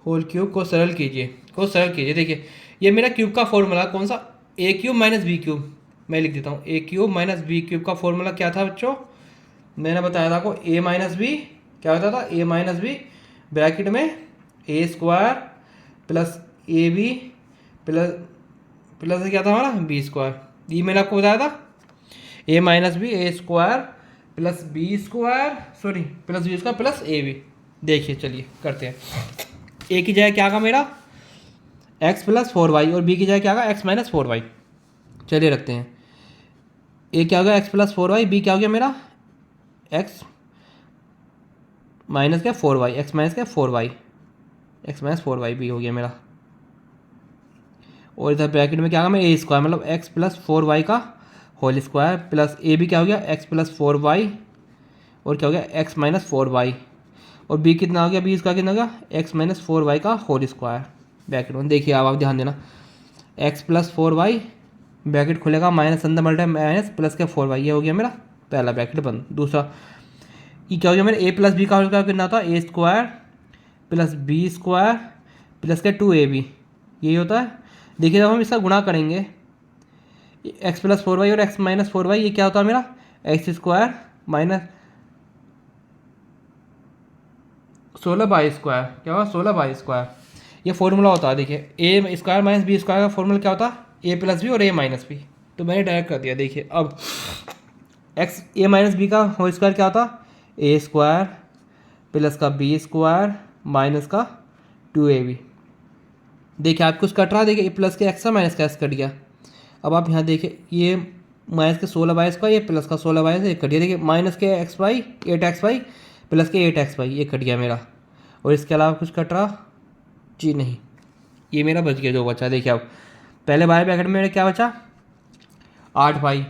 Speaker 1: होल क्यूब को सरल कीजिए। देखिए ये मेरा क्यूब का फॉर्मूला कौन सा, a cube minus B cube. मैं लिख देता हूँ, a cube minus B cube का फॉर्मूला क्या था बच्चों, मैंने बताया था आपको, a माइनस बी क्या होता था, a माइनस बी ब्रैकेट में a square plus A B plus plus क्या था हमारा, बी स्क्वायर। ये मैंने आपको बताया था, a minus B A square plus B square, sorry plus B square plus A B. देखिए चलिए करते हैं, a की जगह क्या आगा मेरा, x प्लस 4y, और b की जगह क्या आगा, x माइनस 4y। चलिए रखते हैं, a क्या होगा, x प्लस 4y, b क्या हो गया मेरा, x माइनस क्या 4y, x माइनस क्या 4y, x minus 4y b हो गया मेरा। और इधर ब्रैकेट में क्या होगा, मैं a स्क्वायर मतलब x प्लस 4y का whole square plus A B क्या हो गया, x प्लस 4y, और क्या हो गया x माइनस 4y, और b कितना हो गया, b इसका कितना हो गया, x माइनस 4y का होल स्क्वायर ब्रैकेट में। देखिए आप ध्यान देना, x प्लस 4y ब्रैकेट खुलेगा, माइनस अंदर मल्टा माइनस प्लस के 4y, ये हो गया मेरा पहला ब्रैकेट बंद। दूसरा ये क्या हो गया मेरा, a प्लस बी का होल स्क्वायर कितना होता है, a square plus B square plus के 2ab, यही होता है। देखिए जब हम इसका गुणा करेंगे, x प्लस 4y और x माइनस 4y, ये क्या होता है मेरा, एक्स स्क्वायर माइनस 16 स्क्वायर, क्या होगा 16 स्क्वायर, ये फॉर्मूला होता है। देखिए ए स्क्वायर माइनस बी स्क्वायर का फॉर्मूला क्या होता है, a प्लस बी और a माइनस बी, तो मैंने डायरेक्ट कर दिया। देखिए अब x a माइनस बी का होल स्क्वायर क्या होता, a स्क्वायर प्लस का बी स्क्वायर माइनस का 2ab। देखिए आप कुछ कट रहा है, देखिए ए प्लस के एक्स का माइनस का एक्स कट गया। अब आप यहाँ देखिए, ये माइनस के 16 स्क्वायर, ये प्लस का 16 से कट गया। देखिए माइनस के एक्स वाई 8xy प्लस के 8xy, ये कट गया मेरा। और इसके अलावा कुछ कट रहा जी नहीं, ये मेरा बच गया जो बचा। देखिए अब पहले बाय ब्रैकेट में मेरा क्या बचा, 8y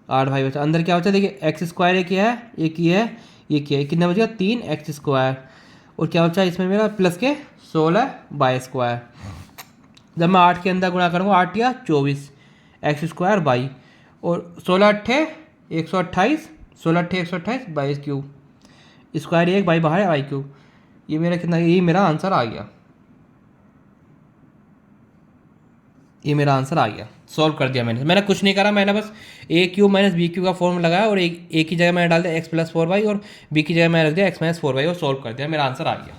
Speaker 1: बचा। अंदर क्या बचा, देखिए एक्स स्क्वायर एक है, एक ही है, एक ही है, कितना बच गया 3x स्क्वायर, और क्या बचा इसमें मेरा प्लस के 16y स्क्वायर। जब मैं 8 के अंदर गुणा करूँगा, 8 या 24 एक्स स्क्वायर बाई, और 16 अट्ठे 128, 16 अट्ठे 128 22 क्यूब, स्क्वायर एक बाई बाहर है बाई क्यूब। ये मेरा कितना, ये मेरा आंसर आ गया, ये मेरा आंसर आ गया। सॉल्व कर दिया मैंने कुछ नहीं करा, मैंने बस a cube minus B cube का फॉर्मूला लगाया, और एक की जगह मैंने डाल दिया एक्स प्लस 4y, और b की जगह मैंने रख दिया एक्स माइनस 4y, और सॉल्व कर दिया, मेरा आंसर आ गया।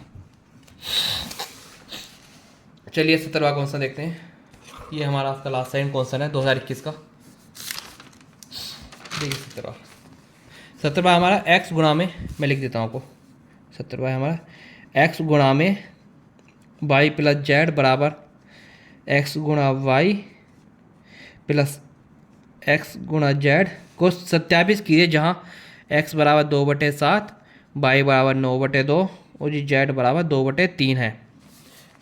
Speaker 1: चलिए 17वां क्वेश्चन देखते हैं। ये हमारा आपका लास्ट टाइम क्वेश्चन है 2021 का। देखिए 17वां हमारा x गुणा में, मैं लिख देता हूँ आपको, 17वां हमारा x गुणा में y प्लस जेड बराबर x गुणा वाई प्लस x गुणा जेड को सत्यापित कीजिए, जहाँ x बराबर 2/7, y बराबर 9/2 और जी z बराबर 2/3 है।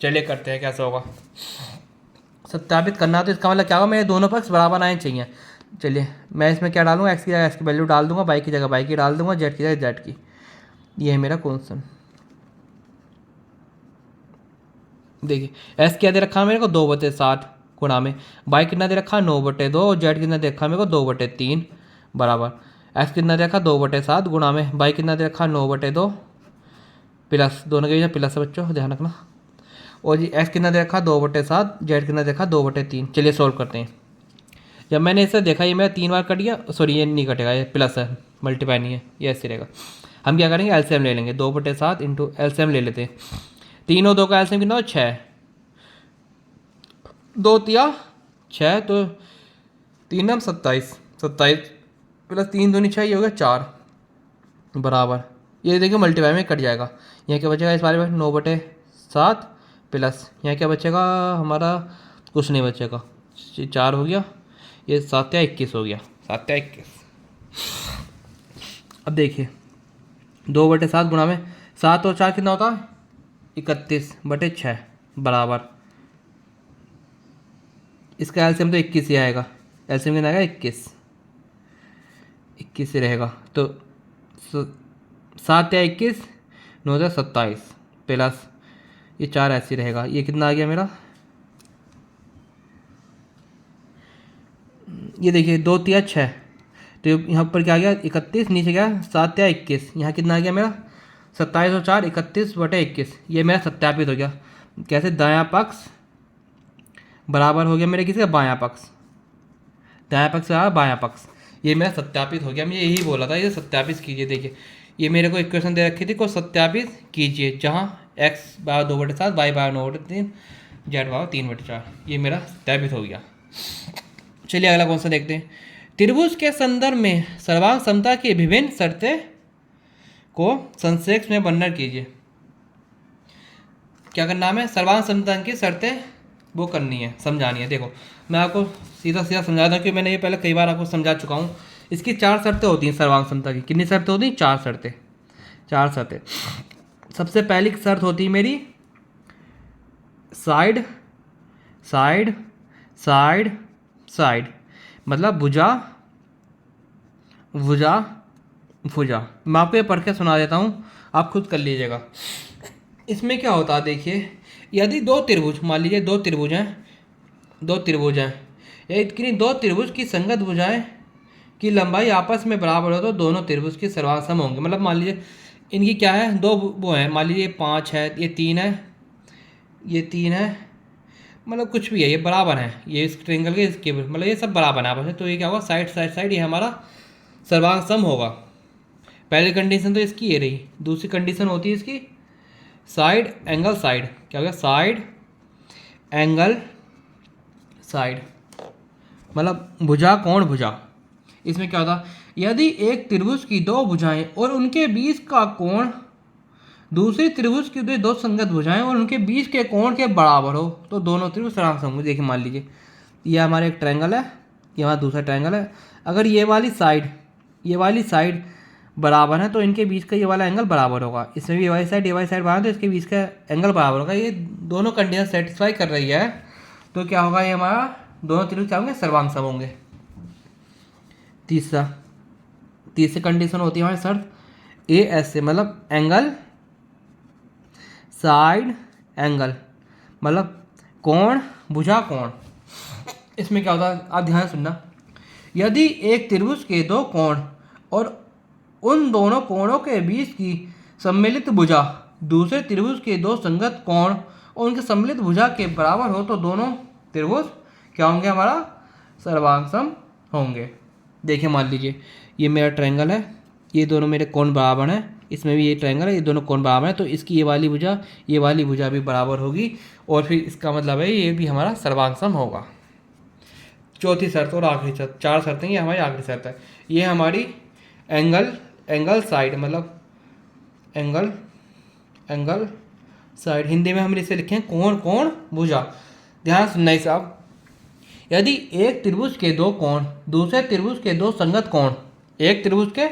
Speaker 1: चलिए करते हैं कैसे होगा। सत्यापित करना तो इसका मतलब क्या होगा, मेरे दोनों पक्ष बराबर आने चाहिए। चलिए मैं इसमें क्या डालूंगा, एक्स की जगह एक्स की वैल्यू डाल दूंगा, बाई की जगह बाई की डाल दूंगा, जेड की जगह जेड की। ये है मेरा क्वेश्चन। देखिए एस क्या दे रखा है मेरे को 2/7, गुणा में बाई कितना दे रखा 9/2 और जेड कितना दे रखा मेरे को 2/3 बराबर एक्स कितना दे रखा 2/7 गुणा में बाई कितना दे रखा 9/2 प्लस दोनों के बीच प्लस है बच्चों ध्यान रखना। और जी एक्स कितना दे रखा 2/7 जेड कितना दे रखा 2/3। चलिए सॉल्व करते हैं। जब मैंने इसे देखा ये मेरा 3 बार कट गया, सॉरी ये नहीं कटेगा, ये प्लस है मल्टीप्लाई नहीं है, ये ऐसे रहेगा। हम क्या करेंगे एलसीएम ले लेंगे 2/7 इंटू एलसीएम ले लेते हैं। 3 और 2 का एलसीएम कितना हो 6, 2 तिया 6 तो 3 हम 27 प्लस 3 दूनी 6 ये हो गया 4 बराबर ये देखिए मल्टीप्लाई में कट जाएगा। यहाँ क्या बचेगा इस बारे में 9/7 प्लस यहाँ क्या बचेगा हमारा कुछ नहीं बचेगा, 4 हो गया, ये 7 या 21 हो गया, 7 या 21। अब देखिए 2/7 गुणा में 7 और 4 कितना होता है 31/6 बराबर इसका एलसीएम तो 21 ही आएगा। एलसीएम कितना आएगा 21 ही रहेगा। तो 7 या 21 9 या 27 प्लस ये 4 ऐसे रहेगा। ये कितना आ गया मेरा, ये देखिए 2 तिया 6 तो यहाँ पर क्या आ गया 31, नीचे गया 7 या 21, यहाँ कितना आ गया मेरा 27 और 4 31/21। ये मेरा सत्यापित हो गया। कैसे दायां पक्ष बराबर हो गया मेरे किसका बायां पक्ष, दायां पक्ष आ बायां पक्ष, ये मेरा सत्यापित हो गया। मैं यही बोला था ये सत्यापित कीजिए। देखिए ये मेरे को इक्वेशन दे रखी थी को सत्यापित कीजिए जहाँ x बराबर 2/7 y बराबर 9/3 z बराबर 3/4, ये मेरा सत्यापित हो गया। चलिए अगला कौन सा देखते हैं। त्रिभुज के संदर्भ में सर्वांग समता की विभिन्न शर्तें को संक्षेप में वर्णन कीजिए। क्या करना है, सर्वांग समता की शर्तें वो करनी है, समझानी है। देखो मैं आपको सीधा सीधा समझा दूँ कि मैंने ये पहले कई बार आपको समझा चुका हूँ। इसकी 4 शर्तें होती हैं सर्वांग समता की। कितनी शर्तें होती हैं 4 शर्तें, 4 शर्तें। सबसे पहली शर्त होती है मेरी साइड साइड साइड साइड, मतलब भुजा भुजा भुजा। मैं आपको ये पढ़ के सुना देता हूँ, आप खुद कर लीजिएगा। इसमें क्या होता है देखिए, यदि 2 त्रिभुज मान लीजिए 2 त्रिभुज हैं, 2 त्रिभुज हैं, यदि 2 त्रिभुज की संगत भुजाएं की लंबाई आपस में बराबर हो तो दोनों त्रिभुज की सर्वांग सम होंगे। मतलब मान लीजिए इनकी क्या है, 2 वो हैं, मान लीजिए 5 है, ये 3 है, ये 3 है, मतलब कुछ भी है, ये बराबर है, ये इस ट्रेंगल के इसके मतलब ये सब बराबर है आपस में। तो ये क्या होगा साइड साइड साइड, ये हमारा सर्वांग सम होगा। पहली कंडीशन तो इसकी ये रही। दूसरी कंडीशन होती है इसकी साइड एंगल साइड। क्या हो गया साइड एंगल साइड, मतलब भुजा कोण भुजा। इसमें क्या होता, यदि एक त्रिभुज की 2 भुजाएं और उनके बीच का कोण दूसरी त्रिभुज की 2 संगत भुजाएं और उनके बीच के कोण के बराबर हो तो दोनों त्रिभुज सर्वांग सम होंगे। देखिए मान लीजिए ये हमारा एक ट्रायंगल है, ये हमारा दूसरा ट्रायंगल है। अगर ये वाली साइड बराबर है तो इनके बीच का ये वाला एंगल बराबर होगा। इसमें भी ये वाली साइड बराबर है तो इसके बीच का एंगल बराबर होगा। ये दोनों कंडीशन सेटिस्फाई कर रही है तो क्या होगा, ये हमारा दोनों त्रिभुज क्या होंगे सर्वांग सम होंगे। तीसरी कंडीशन होती है हमारी शर्त ए एस से, मतलब एंगल साइड एंगल, मतलब कोण भुजा कोण। इसमें क्या होता है आप ध्यान सुनना, यदि एक त्रिभुज के 2 कोण और उन दोनों कोणों के बीच की सम्मिलित भुजा दूसरे त्रिभुज के 2 संगत कोण और उनके सम्मिलित भुजा के बराबर हो तो दोनों त्रिभुज क्या होंगे हमारा सर्वांग सम होंगे। देखिए मान लीजिए ये मेरा ट्रायंगल है, ये दोनों मेरे कोण बराबर हैं, इसमें भी ये ट्रायंगल है, ये दोनों कोण बराबर हैं तो इसकी ये वाली भुजा भी बराबर होगी और फिर इसका मतलब है ये भी हमारा सर्वांग सम होगा। चौथी शर्त और आखिरी शर्त, 4 शर्तें ये हमारी आखिरी शर्त है। ये हमारी एंगल साइड, मतलब एंगल साइड, हिंदी में हम इसे लिखें कोण कोण भुजा। ध्यान सुनना ही साहब, यदि एक त्रिभुज के 2 कोण दूसरे त्रिभुज के 2 संगत कोण, एक त्रिभुज के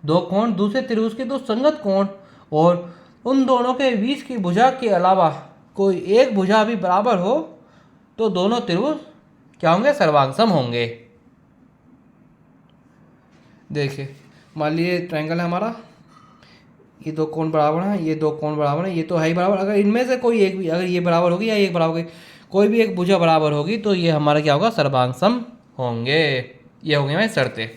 Speaker 1: 2 कोण दूसरे त्रिभुज के 2 संगत कोण और उन दोनों के बीच की भुजा के अलावा कोई एक भुजा भी बराबर हो तो दोनों त्रिभुज क्या होंगे सर्वांग सम होंगे। देखिए मान लीजिए ट्रायंगल है हमारा, ये 2 कोण बराबर हैं, ये 2 कोण बराबर हैं, ये तो है ही बराबर। अगर इनमें से कोई एक भी, अगर ये बराबर होगी या एक बराबर होगी, कोई भी एक भुजा बराबर होगी तो ये हमारा क्या होगा, सर्वांग सम होंगे। ये हो गई हमारी शर्तें।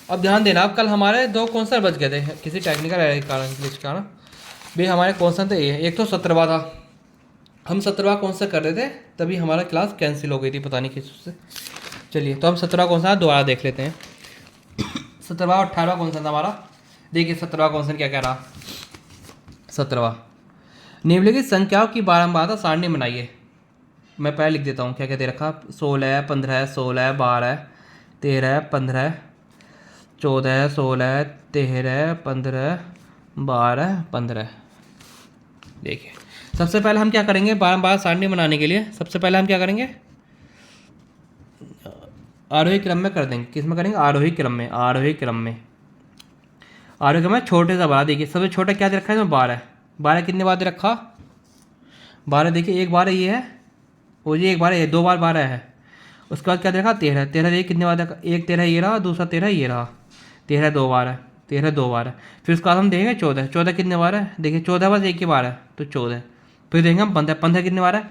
Speaker 1: अब ध्यान देना, अब कल हमारे 2 क्वेश्चन बच गए थे किसी टेक्निकल एरर के कारण, ग्लिच के कारण। भाई हमारे क्वेश्चन थे ये, एक तो 17वां था, हम 17वां क्वेश्चन कर रहे थे तभी हमारा क्लास कैंसिल हो गई थी पता नहीं किस से। चलिए तो हम 17वां क्वेश्चन दोबारा देख लेते हैं। 17वां और 18वां क्वेश्चन था हमारा। देखिए 17वां क्वेश्चन क्या कह रहा। 17वां, निम्नलिखित संख्याओं की बारंबारता सारणी बनाइए। मैं पहले लिख देता हूँ क्या क्या दे रखा। 16, 15, 16, 12, 13, 15, 14, 16, 13, 15, 12, 15। देखिए सबसे पहले हम क्या करेंगे, बारंबार सारणी बनाने के लिए सबसे पहले हम क्या करेंगे, आरोही क्रम में कर देंगे। किस में करेंगे, आरोही क्रम में। आरोही क्रम में, आरोही क्रम में छोटे से बड़ा। देखिए सबसे छोटा क्या दे रखा है इसमें, 12। 12 कितने बार दे रखा, 12। देखिए एक बार ये है और ये एक बार है, 2 बार 12 है। उसके बाद क्या दे रखा, 13। 13 देखिए कितने बार देखा, एक 13 ये रहा, दूसरा 13 ये रहा। 13 2 बार है, 13 2 बार है। फिर उसके बाद हम देखेंगे 14। 14 कितने बार है, देखिए 14 बस एक ही बार है तो 14। फिर देखेंगे हम 15। 15 कितने बार है,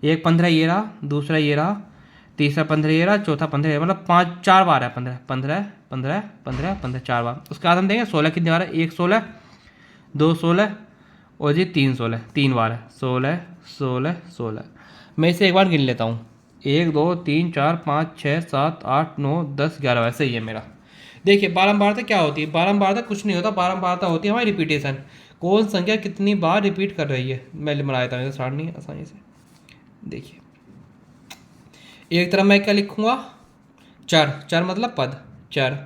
Speaker 1: एक 15 ये रहा, दूसरा ये रहा, तीसरा 15 ये रहा, चौथा 15 मतलब 4 बार है। 15 15 15 15 15 4 बार। उसके बाद हम देखेंगे 16 कितने बार है, एक 16, 2 16 और जी 3 16, 3 बार है। 16 16 16। मैं इसे एक बार गिन लेता हूँ, 1 2 3 4 5 6 7 8 9 10 11। वैसे ही है मेरा। देखिए बारंबारता क्या होती है, बारंबारता कुछ नहीं होता, बारंबारता होती है हमारी रिपीटेशन। कौन संख्या कितनी बार रिपीट कर रही है, मैं बना देता हूँ सारणी आसानी से। देखिए एक तरफ मैं क्या लिखूँगा, चर। चर मतलब पद, चर।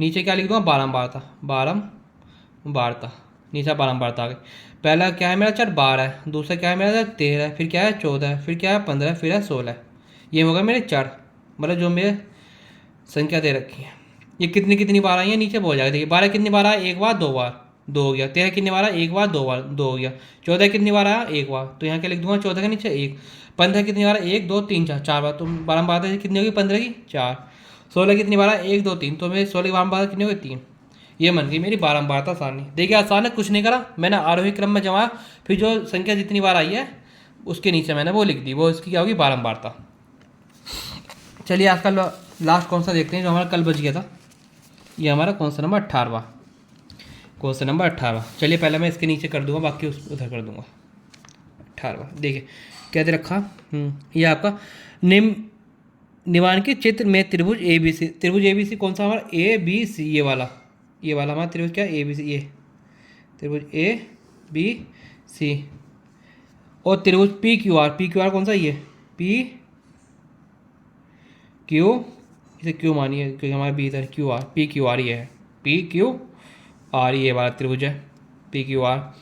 Speaker 1: नीचे क्या लिख दूँगा, बारंबारता। बारंबारता, नीचे बारंबारता आ गई। पहला क्या है मेरा चर, 12 है। दूसरा क्या है मेरा चर, 13 है। फिर क्या है 14 है। फिर क्या है 15 है। फिर है 16। ये होगा मेरे चर, मतलब जो मेरे संख्या दे रखी है। ये कितनी कितनी बार आई है नीचे बोल जाएगा। देखिए 12 कितनी बार आया, एक बार 2 बार, 2 हो गया। 13 कितनी बार आया, एक बार 2 बार, 2 हो गया। 14 कितनी बार आया, एक बार, तो यहाँ क्या लिख दूंगा 14 के नीचे 1। 15 कितनी बार, 1 2 3 4, 4 बार, तो बारंबारता कितनी होगी 15 की, 4। 16 कितनी बार है, 1 2 3, तो मेरी 16 की बारंबारता कितनी होगी, 3। ये बन गई मेरी बारंबारता सारणी। देखिए आसान है, कुछ नहीं करा मैंने, आरोही क्रम में जमाया, फिर जो संख्या जितनी बार आई है उसके नीचे मैंने वो लिख दी, वो इसकी क्या होगी, बारंबारता। चलिए आज का लास्ट कौन सा देखते हैं जो हमारा कल बच गया था। ये हमारा क्वेश्चन नंबर 18वां, क्वेश्चन नंबर 18वां। चलिए पहले मैं इसके नीचे कर दूंगा, बाकी उधर कर दूंगा। 18वां देखिए क्या दे रखा, ये आपका निम्नलिखित चित्र में त्रिभुज ए बी सी। त्रिभुज ए बी सी कौन सा हमारा, ए बी सी, ये वाला हमारा त्रिभुज क्या, ए बी सी। ये त्रिभुज ए बी सी। और त्रिभुज P Q R. P Q R कौन सा, ये पी क्यू, इसे क्यू मानिए क्योंकि हमारा बी इधर, Q R, P Q are ये है, पी क्यू आर ये वाला त्रिभुज है, पी क्यू आर।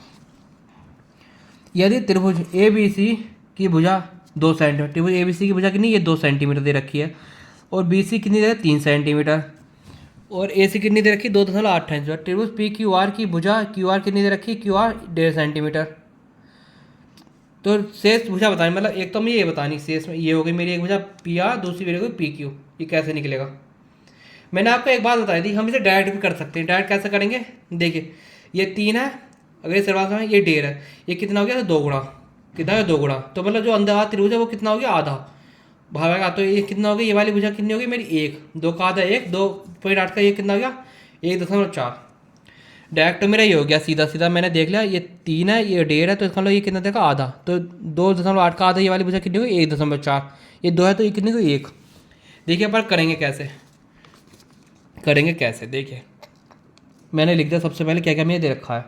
Speaker 1: यदि त्रिभुज ए बी सी की भुजा 2 सेंटीमीटर, त्रिभुज ए बी सी की भुजा कितनी, ये 2 सेंटीमीटर दे रखी है, और बी सी कितनी दे रखी, 3 सेंटीमीटर, और ए सी कितनी दे रखी, 2.8 सेंटीमीटर। त्रिभुज पी क्यू आर की भुजा क्यू आर कितनी दे रखी, क्यू आर 1.5 सेंटीमीटर। तो शेष भुजा बतानी, मतलब एक तो मैं ये बतानी, शेष में ये हो गई मेरी एक भुजा पी आर, दूसरी मेरी हो गई पी क्यू। ये कैसे निकलेगा, मैंने आपको एक बात बताई थी, हम इसे डायरेक्ट भी कर सकते हैं। डायरेक्ट कैसे करेंगे, देखिए ये 3 है, अगर ये सर्वांश में, ये 1.5 है, ये कितना हो गया, तो 2 गुणा, कितना है 2 गुणा, तो मतलब जो अंदर त्रिभुज है वो कितना हो गया, आधा भागा, तो ये कितना हो गया, ये वाली भुजा कितनी होगी मेरी, 1, 2 का आधा 1, 2.8 का ये कितना हो गया, 1.4। डायरेक्ट तो मेरा ये हो गया, सीधा सीधा मैंने देख लिया, ये 3 है, ये 1.5 है, तो इसका मतलब ये कितना देखा, आधा, तो 2.8 का आधा ये वाली भुजा कितनी होगी, 1.4। ये 2 है तो ये कितनी होगी, 1। देखिए पर करेंगे कैसे, देखिए मैंने लिख दिया सबसे पहले क्या क्या मैंने दे रखा है।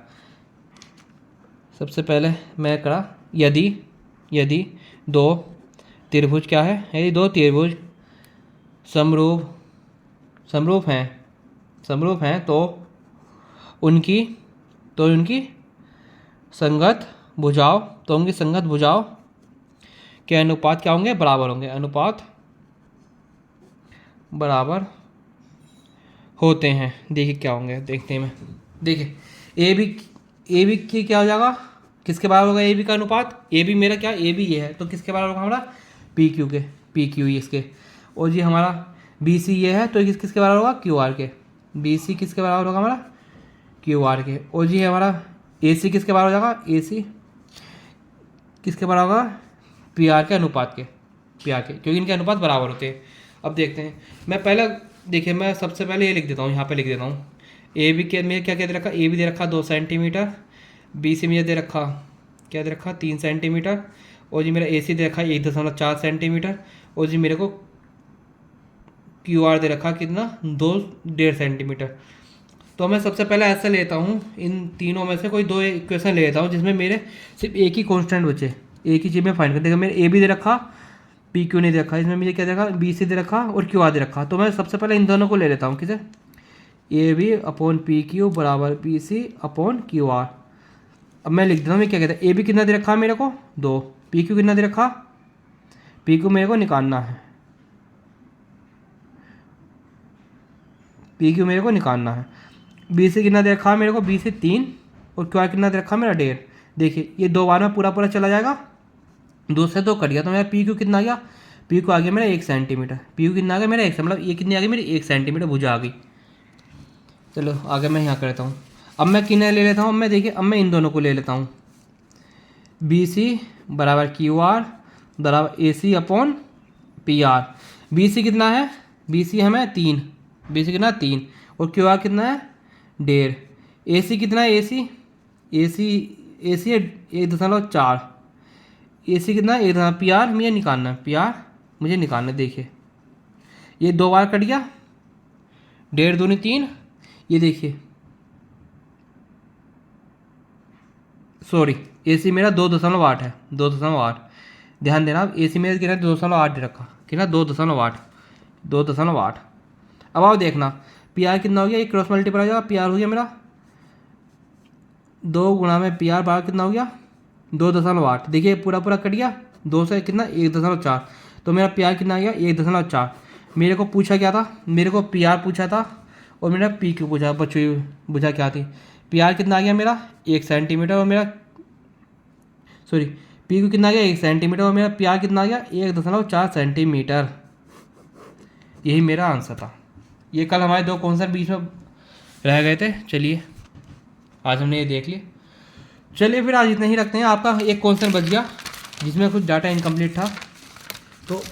Speaker 1: सबसे पहले मैं करा, यदि 2 त्रिभुज क्या है, यदि 2 त्रिभुज समरूप हैं तो उनकी संगत भुजाओं के अनुपात क्या होंगे, बराबर होंगे, अनुपात बराबर होते हैं। देखिए क्या होंगे, देखते हैं मैं। देखिए ए बी की क्या हो जाएगा, किसके बराबर होगा, ए बी का अनुपात, ए बी मेरा क्या, ए बी ये है, तो किसके बराबर होगा हमारा, पी क्यू के, पी क्यू इसके। और जी हमारा बी सी ये है, तो किसके बराबर होगा, क्यू आर के। बी सी किसके बराबर होगा हमारा, क्यू आर के। और जी हमारा ए सी किसके बराबर हो जाएगा, ए सी किसके बराबर होगा, पी आर के अनुपात के, पी आर के, क्योंकि इनके अनुपात बराबर होते हैं। अब देखते हैं, मैं पहले देखिए मैं सबसे पहले ये लिख देता हूँ, यहाँ पे लिख देता हूँ ए बी के में क्या दे रखा, ए बी दे रखा 2 सेंटीमीटर, बी सी मुझे दे रखा क्या दे रखा 3 सेंटीमीटर, और जी मेरा ए सी दे रखा 1.4 सेंटीमीटर, और जी मेरे को क्यू आर दे रखा कितना 2.5 सेंटीमीटर। तो मैं सबसे पहले ऐसा लेता हूँ, इन तीनों में से कोई दो इक्वेशन ले लेता हूँ जिसमें मेरे सिर्फ एक ही कांस्टेंट बचे, एक ही चीज़ में फाइंड कर देगा। मेरे ए बी दे रखा, पी क्यू नहीं दे रखा, इसमें मुझे क्या दे रखा बी सी दे रखा और क्यू आर दे रखा। तो मैं सबसे पहले इन दोनों को ले लेता हूँ, किसे, A B upon P Q बराबर P C upon Q R. अब मैं लिख देता हूँ, मैं क्या कहता है, ए बी कितना दे रखा है मेरे को 2, पी क्यू कितना दे रखा, पी क्यू मेरे को निकालना है, पी क्यू मेरे को निकालना है, बी सी कितना दे रखा है मेरे को, बी सी 3 और क्यू आर कितना दे रखा है मेरा 1.5। देखिए ये 2 बार में पूरा पूरा चला जाएगा, 2 से 2 कट गया, तो मेरा पी क्यू कितना आ गया, पी क्यू आ गया मेरा 1 सेंटीमीटर, पी क्यू कितना आ गया मेरा 1, मतलब ये कितनी आ गई मेरी 1 सेंटीमीटर भुजा आ गई। चलो आगे मैं यहाँ करता हूँ, अब मैं किन्हें ले लेता हूँ, अब मैं देखिए अब मैं इन दोनों को ले लेता हूँ, बी सी बराबर क्यू आर बराबर A C upon P R. B C कितना है, बी सी हमें 3, बी सी कितना 3 और क्यू आर कितना है 1.5। ए सी कितना है, ए सी है 1.4, ए सी कितना है 1, पी आर मुझे निकालना है, पी आर मुझे निकालना है। देखिए ये 2 बार कट गया, 1.5 दूनी 3, ये देखिए सॉरी ए सी मेरा 2.8 है, 2.8, ध्यान देना, ए सी मेरा कितना 2.8 रखा, कितना 2.8। अब आप देखना पी आर कितना हो गया, ये क्रॉस मल्टीपल हो जाएगा, पी आर हो गया मेरा 2 गुणा में पी आर बराबर कितना हो गया 2.8। देखिए पूरा पूरा कट गया, 2 से कितना 1.4, तो मेरा पी आर कितना आ गया 1.4। मेरे को पूछा क्या था, मेरे को पी आर पूछा था और मेरा पी क्यू पूछा, पूछा क्या थी, पी आर कितना आ गया मेरा 1 सेंटीमीटर और मेरा सॉरी पी क्यू कितना आ गया 1 सेंटीमीटर और मेरा पी आर कितना आ गया 1.4 सेंटीमीटर। यही मेरा आंसर था। ये कल हमारे 2 कॉन्सेप्ट बीच में रह गए थे। चलिए आज हमने ये देख लिया। चलिए फिर आज इतना ही रखते हैं। आपका एक कॉन्सेप्ट बच गया जिसमें कुछ डाटा इनकम्प्लीट था, तो